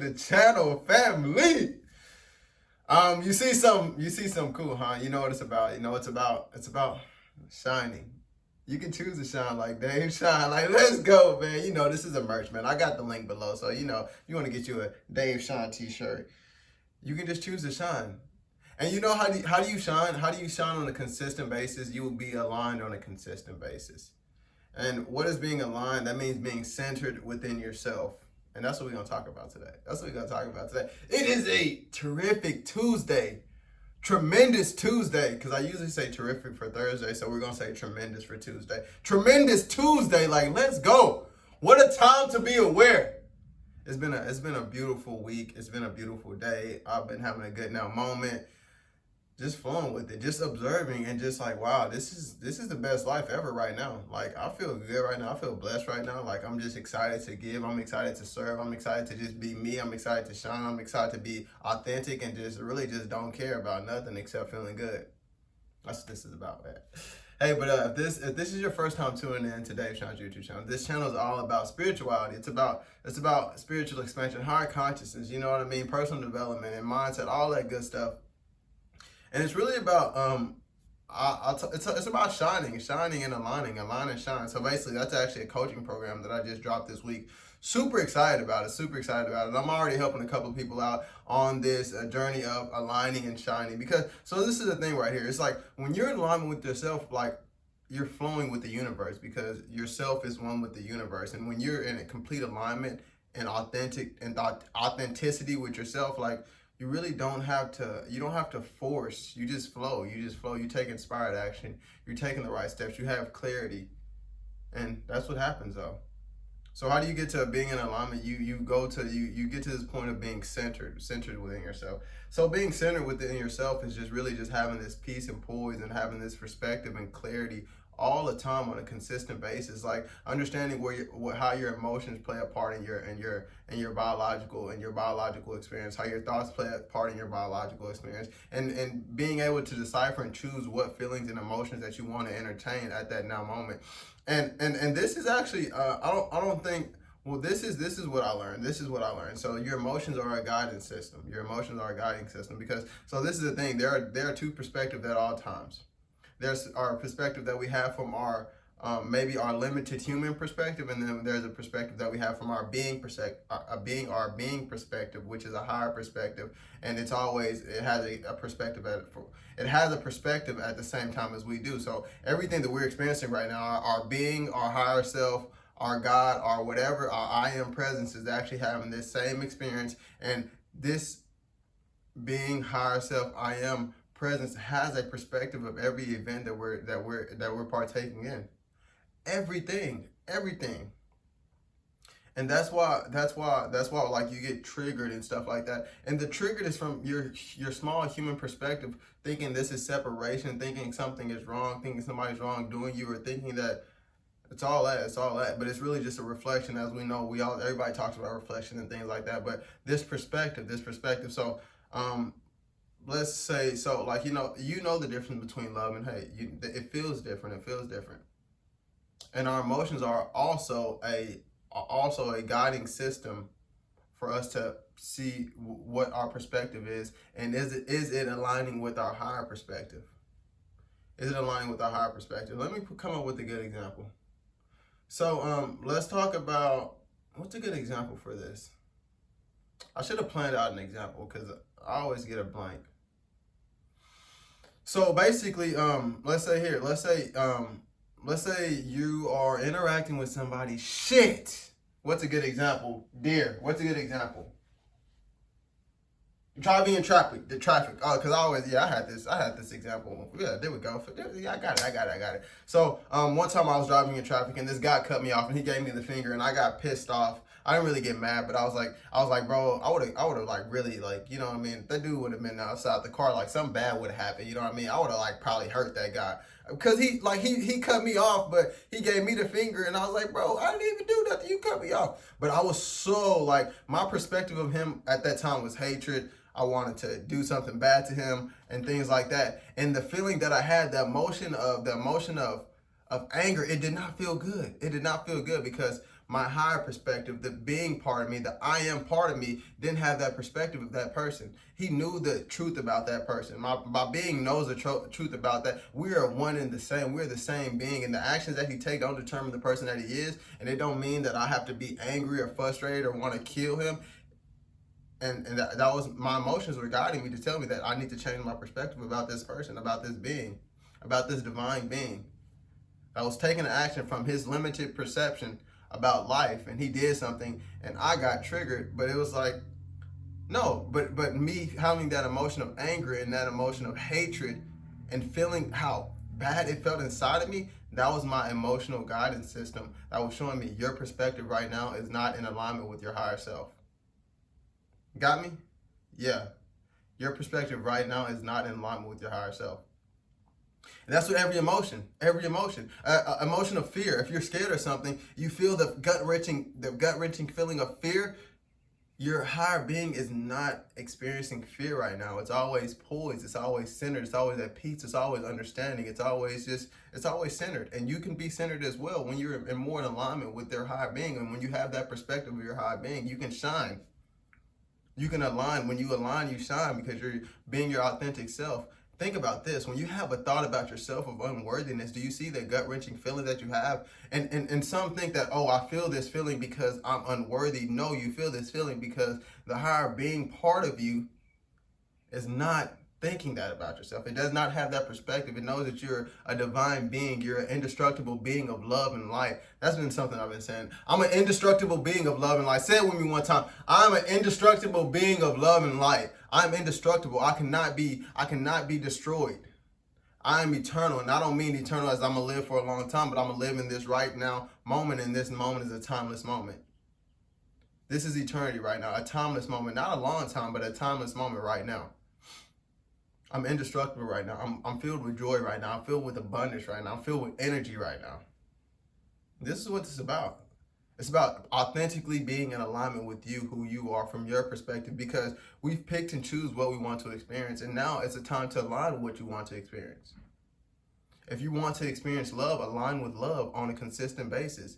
the channel, family. You see some cool, huh? You know what it's about. You know it's about shining. You can choose to shine like Dave Shine. Like, let's go, man. You know, this is a merch, man. I got the link below. So, you know, you want to get you a Dave Shine t-shirt. You can just choose to shine. And you know how do you shine? How do you shine on a consistent basis? You will be aligned on a consistent basis. And what is being aligned? That means being centered within yourself. And that's what we're going to talk about today. It is a terrific Tuesday. Tremendous Tuesday. Because I usually say terrific for Thursday. So we're going to say tremendous for Tuesday. Tremendous Tuesday. Like, let's go. What a time to be aware. It's been a beautiful week. It's been a beautiful day. I've been having a good now moment. Just flowing with it, just observing, and just like, wow, this is the best life ever right now. Like, I feel good right now. I feel blessed right now. Like, I'm just excited to give. I'm excited to serve. I'm excited to just be me. I'm excited to shine. I'm excited to be authentic and just really just don't care about nothing except feeling good. That's what this is about, man. Hey, but if this is your first time tuning in to Dave Shine's YouTube channel, this channel is all about spirituality. It's about spiritual expansion, higher consciousness. You know what I mean? Personal development and mindset, all that good stuff. And it's really about it's about shining and align and shine. So basically, that's actually a coaching program that I just dropped this week. Super excited about it. And I'm already helping a couple of people out on this journey of aligning and shining. Because so this is the thing right here. It's like when you're in alignment with yourself, like you're flowing with the universe, because yourself is one with the universe. And when you're in a complete alignment and authenticity with yourself, like, you really don't have to force. You just flow. You take inspired action. You're taking the right steps. You have clarity. And that's what happens though. So how do you get to being in alignment? You get to this point of being centered within yourself. So being centered within yourself is just really just having this peace and poise and having this perspective and clarity all the time on a consistent basis, like understanding how your emotions play a part in your biological experience, how your thoughts play a part in your biological experience, and being able to decipher and choose what feelings and emotions that you want to entertain at that now moment. And this is actually I don't think. Well, this is what I learned. So your emotions are a guidance system. Because so this is the thing. There are two perspectives at all times. There's our perspective that we have from our maybe our limited human perspective, and then there's a perspective that we have from our being perspective, which is a higher perspective, and it has a perspective at the same time as we do. So everything that we're experiencing right now, our being, our higher self, our God, our whatever, our I am presence is actually having this same experience, and this being, higher self, I am presence has a perspective of every event that we're partaking in. Everything. And that's why like you get triggered and stuff like that. And the trigger is from your small human perspective, thinking this is separation, thinking something is wrong, thinking somebody's wrong doing you, or thinking that it's all that. But it's really just a reflection. As we know, everybody talks about reflection and things like that. But this perspective. So let's say, so like, you know the difference between love and hate. It feels different. And our emotions are also a guiding system for us to see what our perspective is, and is it aligning with our higher perspective? Let me come up with a good example. So let's talk about, what's a good example for this? I should have planned out an example because I always get a blank. So basically, let's say you are interacting with somebody. Shit. What's a good example? Dear, what's a good example? Driving in traffic. The traffic. Oh, because I had this example. Yeah, there we go. Yeah, I got it. So one time I was driving in traffic and this guy cut me off and he gave me the finger and I got pissed off. I didn't really get mad, but I was like, bro, I would have like really, like, you know what I mean? That dude would have been outside the car, like something bad would have happened. You know what I mean? I would have like probably hurt that guy because he cut me off, but he gave me the finger and I was like, bro, I didn't even do nothing. You cut me off. But I was so like, my perspective of him at that time was hatred. I wanted to do something bad to him and things like that. And the feeling that I had, the emotion of anger, it did not feel good. Because my higher perspective, the being part of me, the I am part of me, didn't have that perspective of that person. He knew the truth about that person. My being knows the truth about that. We are one and the same. We're the same being. And the actions that he takes don't determine the person that he is. And it don't mean that I have to be angry or frustrated or want to kill him. And that was, my emotions were guiding me to tell me that I need to change my perspective about this person, about this being, about this divine being. I was taking action from his limited perception about life, and he did something, and I got triggered. But it was like, no, but me having that emotion of anger and that emotion of hatred and feeling how bad it felt inside of me, that was my emotional guidance system that was showing me your perspective right now is not in alignment with your higher self. Got me? Yeah. Your perspective right now is not in alignment with your higher self. And that's with every emotion. Emotion of fear. If you're scared of something, you feel the gut-wrenching feeling of fear. Your higher being is not experiencing fear right now. It's always poised. It's always centered. It's always at peace. It's always understanding. It's always centered. And you can be centered as well when you're more in alignment with their higher being. And when you have that perspective of your higher being, you can shine. You can align. When you align, you shine because you're being your authentic self. Think about this. When you have a thought about yourself of unworthiness, do you see that gut-wrenching feeling that you have? And some think that, oh, I feel this feeling because I'm unworthy. No, you feel this feeling because the higher being part of you is not thinking that about yourself. It does not have that perspective. It knows that you're a divine being. You're an indestructible being of love and light. That's been something I've been saying. I'm an indestructible being of love and light. Say it with me one time. I'm an indestructible being of love and light. I'm indestructible. I cannot be destroyed. I am eternal. And I don't mean eternal as I'm going to live for a long time, but I'm going to live in this right now moment. And this moment is a timeless moment. This is eternity right now. A timeless moment. Not a long time, but a timeless moment right now. I'm indestructible right now. I'm filled with joy right now. I'm filled with abundance right now. I'm filled with energy right now. This is what it's about. It's about authentically being in alignment with you, who you are from your perspective, because we've picked and choose what we want to experience. And now it's a time to align with what you want to experience. If you want to experience love, align with love on a consistent basis.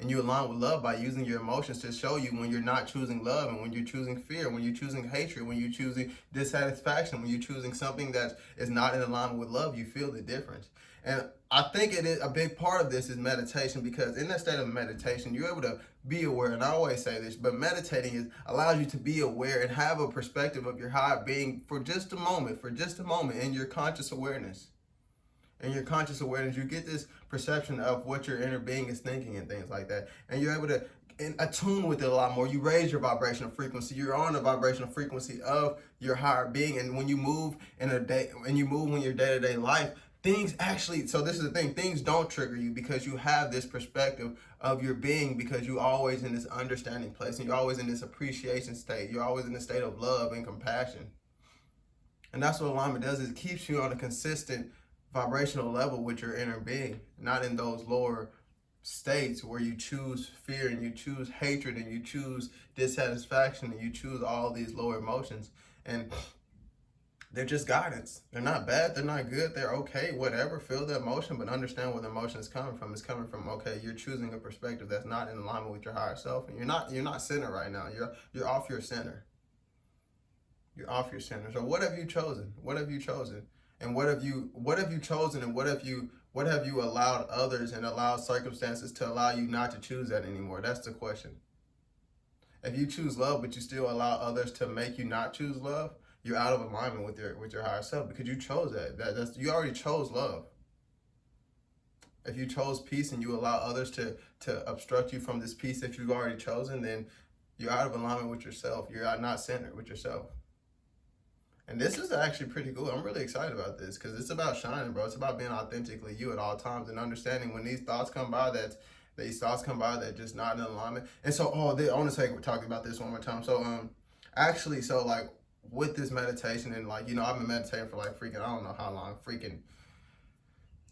And you align with love by using your emotions to show you when you're not choosing love and when you're choosing fear, when you're choosing hatred, when you're choosing dissatisfaction, when you're choosing something that is not in alignment with love, you feel the difference. And I think it is a big part of this is meditation, because in that state of meditation, you're able to be aware. And I always say this, but meditating allows you to be aware and have a perspective of your higher being for just a moment in your conscious awareness. In your conscious awareness, you get this perception of what your inner being is thinking and things like that. And you're able to attune with it a lot more. You raise your vibrational frequency. You're on the vibrational frequency of your higher being. And when you move in your day-to-day life, things actually, so this is the thing, things don't trigger you because you have this perspective of your being, because you're always in this understanding place and you're always in this appreciation state. You're always in a state of love and compassion. And that's what alignment does, is it keeps you on a consistent vibrational level with your inner being, not in those lower states where you choose fear and you choose hatred and you choose dissatisfaction and you choose all these lower emotions. And they're just guidance. They're not bad, they're not good, they're okay, whatever. Feel the emotion, but understand where the emotion is coming from. It's coming from, okay, you're choosing a perspective that's not in alignment with your higher self, and you're not centered right now. You're off your center. You're off your center. So what have you chosen? What have you chosen? And what have you chosen, and what have you allowed others and allowed circumstances to allow you not to choose that anymore? That's the question. If you choose love, but you still allow others to make you not choose love, you're out of alignment with your higher self, because you chose that. You already chose love. If you chose peace and you allow others to obstruct you from this peace that you've already chosen, then you're out of alignment with yourself. You're not centered with yourself. And this is actually pretty cool. I'm really excited about this because it's about shining, bro. It's about being authentically you at all times and understanding when these thoughts come by that just not in alignment. And so, I want to talk about this one more time. So, like with this meditation and I've been meditating for I don't know how long,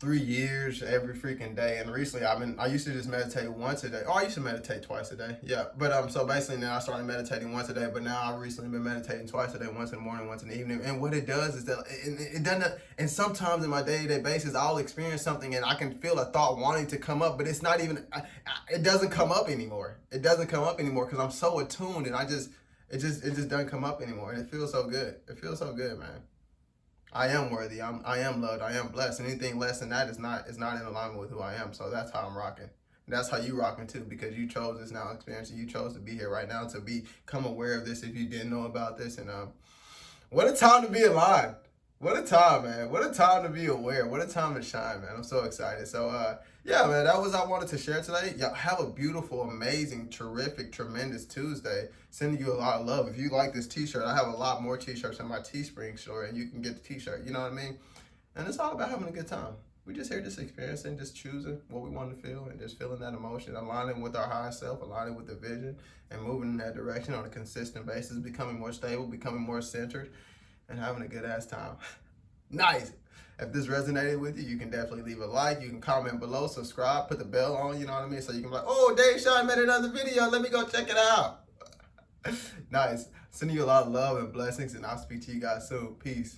3 years every freaking day. And recently I used to just meditate once a day. Oh, I used to meditate twice a day. Yeah. But so basically now I started meditating once a day, but now I've recently been meditating twice a day, once in the morning, once in the evening. And what it does is that it doesn't, and sometimes in my day-to-day basis I'll experience something and I can feel a thought wanting to come up, but it's not even it doesn't come up anymore. It doesn't come up anymore because I'm so attuned, and it just doesn't come up anymore. And it feels so good. It feels so good, man. I am worthy. I am loved. I am blessed. Anything less than that is not in alignment with who I am. So that's how I'm rocking. And that's how you rocking too, because you chose this now experience, and you chose to be here right now to become aware of this if you didn't know about this. And what a time to be alive. What a time, man. What a time to be aware. What a time to shine, man. I'm so excited. So yeah, man, that was I wanted to share today. Y'all have a beautiful, amazing, terrific, tremendous Tuesday. Sending you a lot of love. If you like this t-shirt, I have a lot more t-shirts in my Teespring store, and you can get the t-shirt, you know what I mean? And it's all about having a good time. We just here just experiencing, just choosing what we want to feel, and just feeling that emotion, aligning with our higher self, aligning with the vision, and moving in that direction on a consistent basis, becoming more stable, becoming more centered, and having a good ass time. Nice. If this resonated with you, you can definitely leave a like. You can comment below, subscribe, put the bell on, you know what I mean? So you can be like, oh, Dave Shine made another video. Let me go check it out. Nice. Sending you a lot of love and blessings, and I'll speak to you guys soon. Peace.